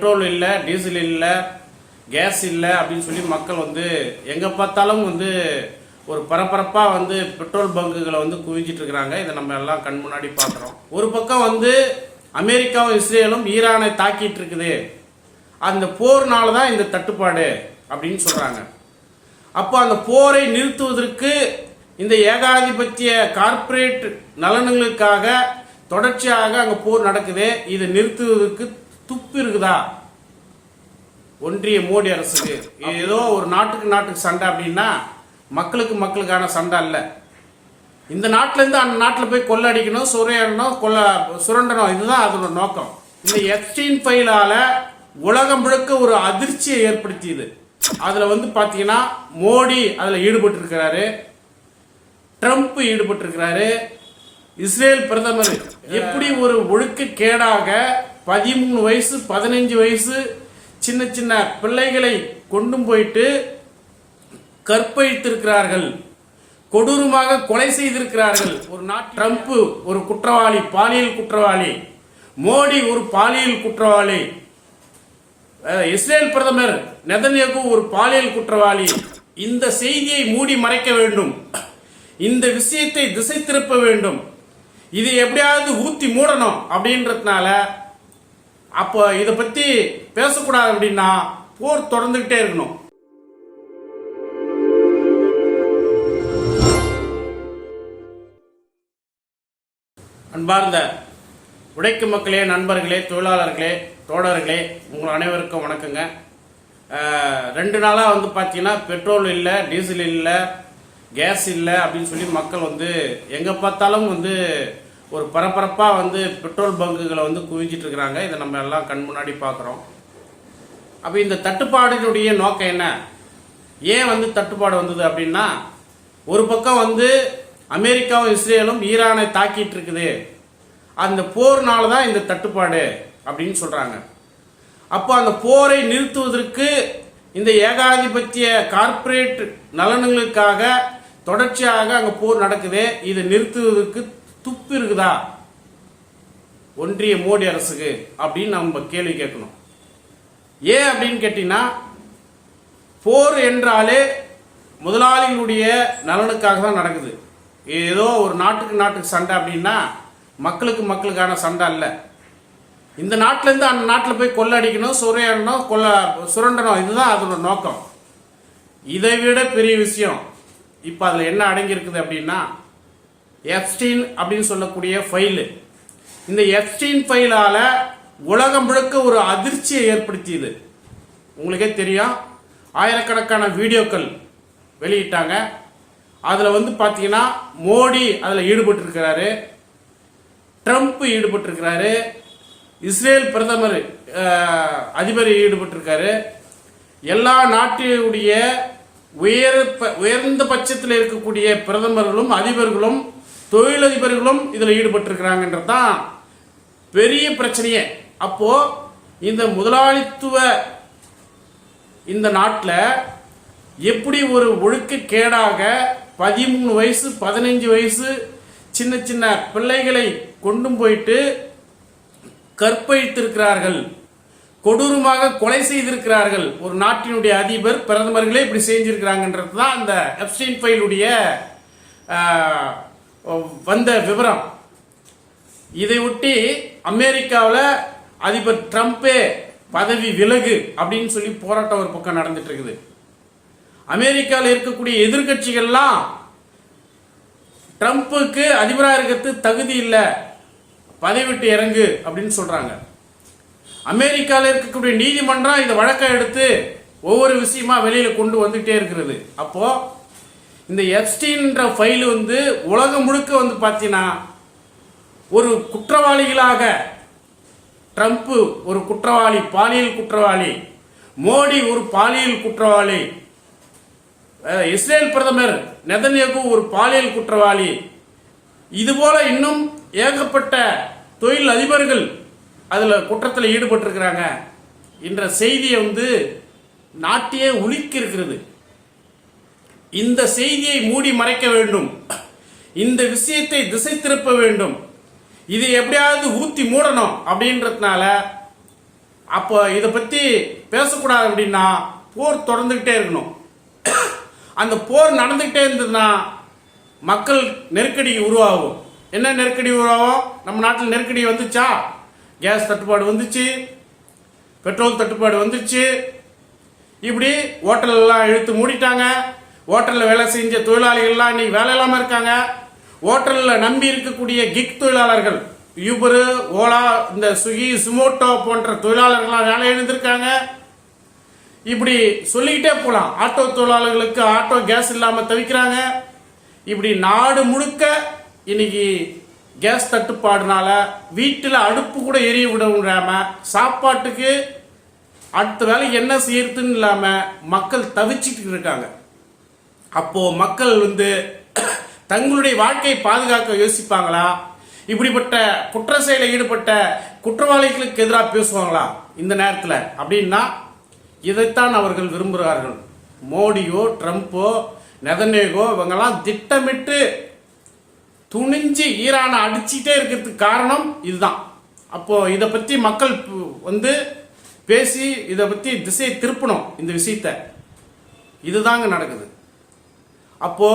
Petrol இல்லை, diesel இல்லை, case இல்லை அப்படின்னு சொல்லி மக்கள் வந்து எங்கே பார்த்தாலும் வந்து ஒரு பரபரப்பாக வந்து பெட்ரோல் பங்குகளை வந்து குவிஞ்சிட்டு இருக்கிறாங்க. இதை நம்ம எல்லாம் கண் முன்னாடி பார்க்குறோம். ஒரு பக்கம் வந்து அமெரிக்காவும் இஸ்ரேலும் ஈரானை தாக்கிட்டு இருக்குது. அந்த போர்னால தான் இந்த தட்டுப்பாடு அப்படின்னு சொல்கிறாங்க. அப்போ அந்த போரை நிறுத்துவதற்கு இந்த ஏகாதிபத்திய கார்ப்பரேட் நலன்களுக்காக தொடர்ச்சியாக அங்கே போர் நடக்குது. இதை நிறுத்துவதற்கு துப்பு இருக்குதா ஒன்றிய மோடி அரசுக்கு? ஏதோ ஒரு நாட்டுக்கு சண்டை அப்படின்னா மக்களுக்கான சண்டை இல்லை. இந்த நாட்டிலேருந்து அந்த நாட்டில் போய் கொள்ளடிக்கணும், சுரையாடணும், சுரண்டணும், இதுதான் அதோட நோக்கம். இந்த எப்ஸ்டீன் ஃபைலால் உலகம் முழுக்க ஒரு அதிர்ச்சியை ஏற்படுத்தியது. அதில் வந்து பார்த்தீங்கன்னா மோடி அதில் ஈடுபட்டிருக்கிறாரு, ட்ரம்ப் ஈடுபட்டிருக்கிறாரு, இஸ்ரேல் பிரதமர் எப்படி ஒரு ஒழுக்கக்கேடாக 13 வயசு 15 வயசு சின்ன சின்ன பிள்ளைகளை கொண்டு போயிட்டு கற்பழித்திருக்கிறார்கள், கொடூரமாக கொலை செய்திருக்கிறார்கள். ஒரு ட்ரம்ப் ஒரு குற்றவாளி, பாலியல் குற்றவாளி, மோடி ஒரு பாலியல் குற்றவாளி, இஸ்ரேல் பிரதமர் நெதன்யாகு ஒரு பாலியல் குற்றவாளி. இந்த செய்தியை மூடி மறைக்க வேண்டும், இந்த விஷயத்தை திசை திருப்ப வேண்டும், இதை எப்படியாவது ஊத்தி மூடணும் அப்படின்றதுனால அப்போ இதை பத்தி பேசக்கூடாது அப்படின்னா போர் தொடர்ந்துகிட்டே இருக்கணும். அன்பார்ந்த உழைக்கும் மக்களே, நண்பர்களே, தொழிலாளர்களே, தோழர்களே, உங்கள் அனைவருக்கும் வணக்கங்க. 2 நாளாக வந்து பார்த்தீங்கன்னா பெட்ரோல் இல்லை, டீசல் இல்லை, கேஸ் இல்லை அப்படின்னு சொல்லி மக்கள் வந்து எங்கே பார்த்தாலும் வந்து ஒரு பரபரப்பாக வந்து பெட்ரோல் பங்குகளை வந்து குவிஞ்சிட்டு இருக்கிறாங்க. இதை நம்ம எல்லாம் கண் முன்னாடி பார்க்குறோம். அப்போ இந்த தட்டுப்பாடினுடைய நோக்கம் என்ன? ஏன் வந்து தட்டுப்பாடு வந்தது அப்படின்னா, ஒரு பக்கம் வந்து அமெரிக்காவும் இஸ்ரேலும் ஈரானை தாக்கிட்டு இருக்குது. அந்த போர்னால தான் இந்த தட்டுப்பாடு அப்படின்னு சொல்கிறாங்க. அப்போ அந்த போரை நிறுத்துவதற்கு இந்த ஏகாதிபத்திய கார்ப்பரேட் நலன்களுக்காக தொடர்ச்சியாக அங்கே போர் நடக்குது. இதை நிறுத்துவதற்கு துப்பு இருக்குதா ஒன்றிய மோடி அரசுக்கு அப்படின்னு நம்ம கேள்வி கேட்கணும். ஏன் அப்படின்னு கேட்டீங்கன்னா, போர் என்றாலே முதலாளிகளுடைய நலனுக்காக தான் நடக்குது. ஏதோ ஒரு நாட்டுக்கு சண்டை அப்படின்னா மக்களுக்கான சண்டை இல்லை. இந்த நாட்டிலேருந்து அந்த நாட்டில் போய் கொள்ளடிக்கணும், சுரையாடணும், சுரண்டணும், இதுதான் அதோட நோக்கம். இதை விட பெரிய விஷயம் இப்போ அதில் என்ன அடங்கியிருக்குது அப்படின்னா, எப்ஸ்டீன் அப்படின்னு சொல்லக்கூடிய ஃபைலு. இந்த எப்ஸ்டீன் ஃபைலால் உலகம் முழுக்க ஒரு அதிர்ச்சியை ஏற்படுத்தியது. உங்களுக்கே தெரியும், ஆயிரக்கணக்கான வீடியோக்கள் வெளியிட்டாங்க. அதில் வந்து பார்த்தீங்கன்னா மோடி அதில் ஈடுபட்டிருக்கிறாரு, ட்ரம்ப் ஈடுபட்டிருக்கிறாரு, இஸ்ரேல் பிரதமர் அதிபர் ஈடுபட்டிருக்காரு. எல்லா நாட்டினுடைய உயர்ந்த பட்சத்தில் இருக்கக்கூடிய பிரதமர்களும் அதிபர்களும் தொழிலதிபர்களும் இதில் ஈடுபட்டிருக்கிறாங்கன்றது தான் பெரிய பிரச்சனையே. அப்போ இந்த முதலாளித்துவ இந்த நாட்டில் எப்படி ஒரு ஒழுக்கக்கேடாக 13 வயசு 15 வயசு சின்ன சின்ன பிள்ளைகளை கொண்டு போயிட்டு கற்பழித்திருக்கிறார்கள், கொடூரமாக கொலை செய்திருக்கிறார்கள். ஒரு நாட்டினுடைய அதிபர் பிரதமர்களே இப்படி செஞ்சிருக்கிறாங்கன்றது தான் இந்த எப்ஸ்டீன் ஃபைலுடைய வந்த விவரம். இதை ஒட்டி அமெரிக்காவில் அதிபர் ட்ரம்ப்பே பதவி விலகு அப்படின்னு சொல்லி போராட்டம் ஒரு பக்கம் நடந்துட்டு இருக்குது. அமெரிக்காவில் இருக்கக்கூடிய எதிர்கட்சிகள்லாம் ட்ரம்ப்புக்கு அதிபராக இருக்கிறது தகுதி இல்லை, பதவி விட்டு இறங்கு அப்படின்னு சொல்றாங்க. அமெரிக்காவில் இருக்கக்கூடிய நீதிமன்றம் இந்த வழக்கை எடுத்து ஒவ்வொரு விஷயமா வெளியில கொண்டு வந்துட்டே இருக்கிறது. அப்போ இந்த எப்ஸ்டீன்ற ஃபைல் வந்து உலகம் முழுக்க வந்து பார்த்தீங்கன்னா ஒரு குற்றவாளிகளாக, ட்ரம்ப் ஒரு குற்றவாளி, பாலியல் குற்றவாளி, மோடி ஒரு பாலியல் குற்றவாளி, இஸ்ரேல் பிரதமர் நெதன்யாகு ஒரு பாலியல் குற்றவாளி, இதுபோல இன்னும் ஏகப்பட்ட தொழில் அதிபர்கள் அதில் குற்றத்தில் ஈடுபட்டிருக்கிறாங்க என்ற செய்தியை வந்து நாட்டையே உலுக்கி இருக்கிறது. இந்த செய்தியை மூடி மறைக்க வேண்டும், இந்த விஷயத்தை திசை திருப்ப வேண்டும், இதை எப்படியாவது ஊத்தி மூடணும் அப்படின்றதுனால அப்போ இதை பற்றி பேசக்கூடாது அப்படின்னா போர் தொடர்ந்துக்கிட்டே இருக்கணும். அந்த போர் நடந்துக்கிட்டே இருந்ததுன்னா மக்கள் நெருக்கடி உருவாகும். என்ன நெருக்கடி உருவாகும்? நம்ம நாட்டில் நெருக்கடி வந்துச்சா? கேஸ் தட்டுப்பாடு வந்துச்சு, பெட்ரோல் தட்டுப்பாடு வந்துச்சு. இப்படி ஹோட்டல்லாம் இழுத்து மூடிட்டாங்க. ஹோட்டலில் வேலை செஞ்ச தொழிலாளிகள்லாம் இன்னைக்கு வேலை இல்லாமல் இருக்காங்க. ஹோட்டலில் நம்பி இருக்கக்கூடிய கிக் தொழிலாளர்கள், யூபரு, ஓலா, இந்த ஸ்விக்கி, சுமோட்டோ போன்ற தொழிலாளர்கள்லாம் வேலை இழந்திருக்காங்க. இப்படி சொல்லிக்கிட்டே போகலாம். ஆட்டோ தொழிலாளர்களுக்கு ஆட்டோ கேஸ் இல்லாமல் தவிக்கிறாங்க. இப்படி நாடு முழுக்க இன்னைக்கு கேஸ் தட்டுப்பாடுனால வீட்டில் அடுப்பு கூட எரிய விட முடியாம, சாப்பாட்டுக்கு அடுத்த வேலை என்ன செய்யறதுன்னு இல்லாமல் மக்கள் தவிச்சிட்டு இருக்காங்க. அப்போ மக்கள் தங்களுடைய வாழ்க்கையை பாதுகாக்க யோசிப்பாங்களா? இப்படிப்பட்ட குற்ற செயலில் ஈடுபட்ட குற்றவாளிகளுக்கு எதிராக பேசுவாங்களா இந்த நேரத்தில்? அப்படின்னா இதைத்தான் அவர்கள் விரும்புகிறார்கள். மோடியோ, ட்ரம்ப்போ, நெதன்யாகோ இவங்கெல்லாம் திட்டமிட்டு துணிஞ்சு ஈரானை அடிச்சுட்டே இருக்கிறதுக்கு காரணம் இதுதான். அப்போ இதை பற்றி மக்கள் பேசி இதை பற்றி திசையை திருப்பணும். இந்த விஷயத்த இதுதாங்க நடக்குது. அப்போ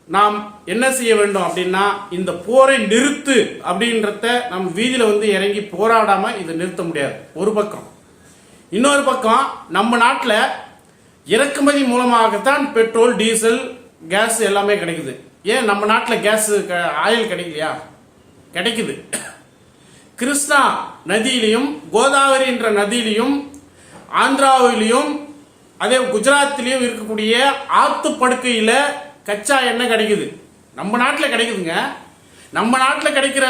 நாம் என்ன செய்ய வேண்டும் அப்படின்னா, இந்த போரை நிறுத்து அப்படின்றத நம்ம வீதியில் இறங்கி போராடாமல் இதை நிறுத்த முடியாது ஒரு பக்கம். இன்னொரு பக்கம் நம்ம நாட்டில் இறக்குமதி மூலமாகத்தான் பெட்ரோல், டீசல், கேஸ் எல்லாமே கிடைக்குது. ஏன் நம்ம நாட்டில் கேஸ் ஆயில் கிடைக்கலையா? கிடைக்குது. கிருஷ்ணா நதியிலையும், கோதாவரி என்ற நதியிலையும், ஆந்திராவிலையும், அதே குஜராத்திலையும் இருக்கக்கூடிய ஆத்து படுக்கையில் கச்சா எண்ணெய் கிடைக்குது. நம்ம நாட்டில் கிடைக்குதுங்க. நம்ம நாட்டில் கிடைக்கிற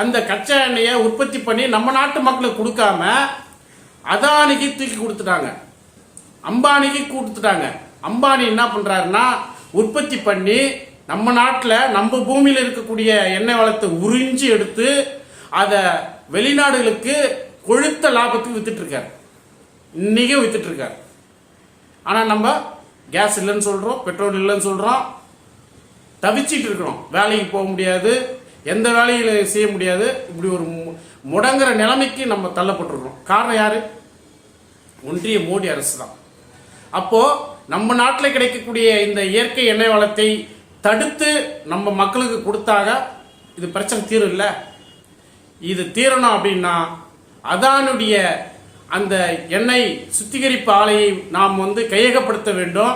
அந்த கச்சா எண்ணெயை உற்பத்தி பண்ணி நம்ம நாட்டு மக்களுக்கு கொடுக்காம அதானிக்கு தூக்கி கொடுத்துட்டாங்க, அம்பானிக்கு கொடுத்துட்டாங்க. அம்பானி என்ன பண்றாருன்னா, உற்பத்தி பண்ணி நம்ம நாட்டில் நம்ம பூமியில் இருக்கக்கூடிய எண்ணெய் வளத்தை உறிஞ்சி எடுத்து அதை வெளிநாடுகளுக்கு கொழுத்த லாபத்துக்கு வித்துட்டு இருக்காரு. இன்னைக்கும் வித்துட்டு இருக்காரு. ஆனால் நம்ம கேஸ் இல்லைன்னு சொல்கிறோம், பெட்ரோல் இல்லைன்னு சொல்கிறோம், தவிச்சிட்டு இருக்கிறோம். வேலைக்கு போக முடியாது, எந்த வேலையில் செய்ய முடியாது. இப்படி ஒரு முடங்குற நிலைமைக்கு நம்ம தள்ளப்பட்டிருக்கிறோம். காரணம் யாரு? ஒன்றிய மோடி அரசு தான். அப்போ நம்ம நாட்டில் கிடைக்கக்கூடிய இந்த இயற்கை எண்ணெய் வளத்தை தடுத்து நம்ம மக்களுக்கு கொடுத்தாக இது பிரச்சனை தீரும் இல்லை. இது தீரணும் அப்படின்னா அதானுடைய அந்த எண்ணெய் சுத்திகரிப்பு ஆலையை நாம் கையகப்படுத்த வேண்டும்.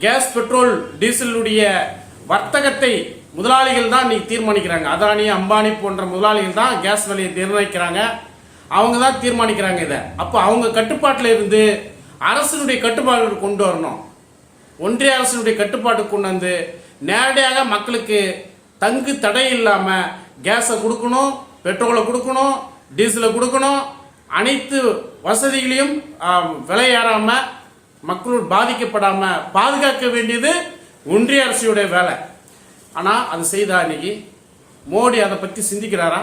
கேஸ், பெட்ரோல், டீசலுடைய வர்த்தகத்தை முதலாளிகள் தான் இன்னைக்கு தீர்மானிக்கிறாங்க. அதானி, அம்பானி போன்ற முதலாளிகள் தான் கேஸ் விலையை நிர்ணயிக்கிறாங்க. அவங்க தான் தீர்மானிக்கிறாங்க இதை. அப்போ அவங்க கட்டுப்பாட்டில் இருந்து அரசினுடைய கட்டுப்பாடு கொண்டு வரணும். ஒன்றிய அரசினுடைய கட்டுப்பாட்டு கொண்டு நேரடியாக மக்களுக்கு தங்கு தடை இல்லாமல் கேஸை கொடுக்கணும், பெட்ரோலை கொடுக்கணும், டீசலை கொடுக்கணும். அனைத்து வசதிகளையும் விலை ஏறாமல் மக்கள் பாதிக்கப்படாமல் பாதுகாக்க வேண்டியது ஒன்றிய அரசுடைய வேலை. ஆனால் அது செய்தா இன்னைக்கு மோடி அதை பற்றி சிந்திக்கிறாரா?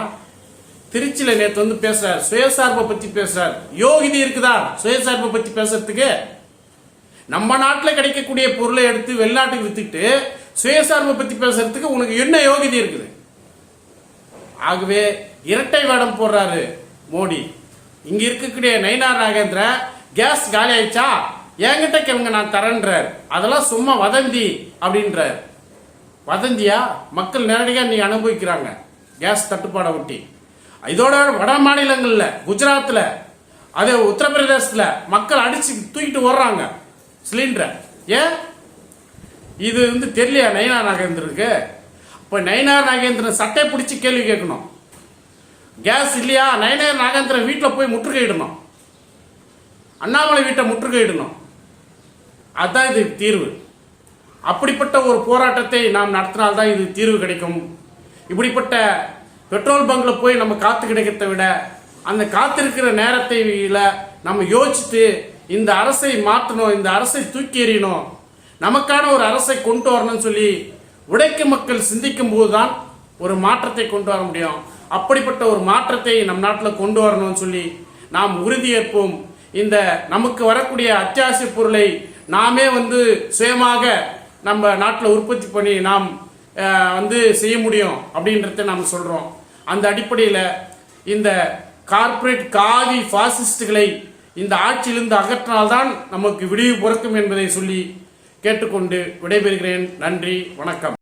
திருச்சியில் நேற்று பேசுறார், சுயசார்பை பற்றி பேசுறார். யோகிதை இருக்குதா சுயசார்பை பற்றி பேசுறதுக்கு? நம்ம நாட்டில் கிடைக்கக்கூடிய பொருளை எடுத்து வெளிநாட்டுக்கு வித்துட்டு சுயசார்பை பற்றி பேசுறதுக்கு உனக்கு என்ன யோகிதை இருக்குது? ஆகவே இரட்டை வேடம் போடுறாரு மோடி. இங்க இருக்கக்கூடிய நயினார் நாகேந்திரன் கேஸ் காலி ஆயிடுச்சா, என்கிட்ட கேளுங்க நான் தரேன்றார். அதெல்லாம் சும்மா வதந்தி அப்படின்றார். வதந்தியா? மக்கள் நேரடியாக நீ அனுபவிக்கிறாங்க கேஸ் தட்டுப்பாடை ஒட்டி. இதோட வட மாநிலங்களில், குஜராத்தில், அதே உத்தரப்பிரதேசத்தில் மக்கள் அடிச்சு தூக்கிட்டு ஓடுறாங்க சிலிண்டரை. ஏன் இது தெரியலையா நயினார் நாகேந்திரனுக்கு? இப்போ நயினார் நாகேந்திரன் சட்டை பிடிச்சி கேள்வி கேட்கணும். கேஸ் இல்லையா, நயினார் நாகேந்திரன் வீட்டில் போய் முற்றுகையிடணும், அண்ணாமலை வீட்டை முற்றுகையிடணும். அதுதான் இது தீர்வு. அப்படிப்பட்ட ஒரு போராட்டத்தை நாம் நடத்தினால்தான் இது தீர்வு கிடைக்கும். இப்படிப்பட்ட பெட்ரோல் பங்கில் போய் நம்ம காத்து கிடைக்கிறத விட அந்த காத்திருக்கிற நேரத்தை நம்ம யோசிச்சுட்டு இந்த அரசை மாற்றணும், இந்த அரசை தூக்கி எறியணும், நமக்கான ஒரு அரசை கொண்டு வரணும்னு சொல்லி உழைக்கும் மக்கள் சிந்திக்கும் போதுதான் ஒரு மாற்றத்தை கொண்டு வர முடியும். அப்படிப்பட்ட ஒரு மாற்றத்தை நம் நாட்டில் கொண்டு வரணும்னு சொல்லி நாம் உறுதியேற்போம். இந்த நமக்கு வரக்கூடிய அத்தியாவசிய பொருளை நாமே சுயமாக நம்ம நாட்டில் உற்பத்தி பண்ணி நாம் செய்ய முடியும் அப்படின்றத நாம் சொல்கிறோம். அந்த அடிப்படையில் இந்த கார்ப்பரேட் காவி பாசிஸ்டுகளை இந்த ஆட்சியிலிருந்து அகற்றினால்தான் நமக்கு விடிவு பிறக்கும் என்பதை சொல்லி கேட்டுக்கொண்டு விடைபெறுகிறேன். நன்றி, வணக்கம்.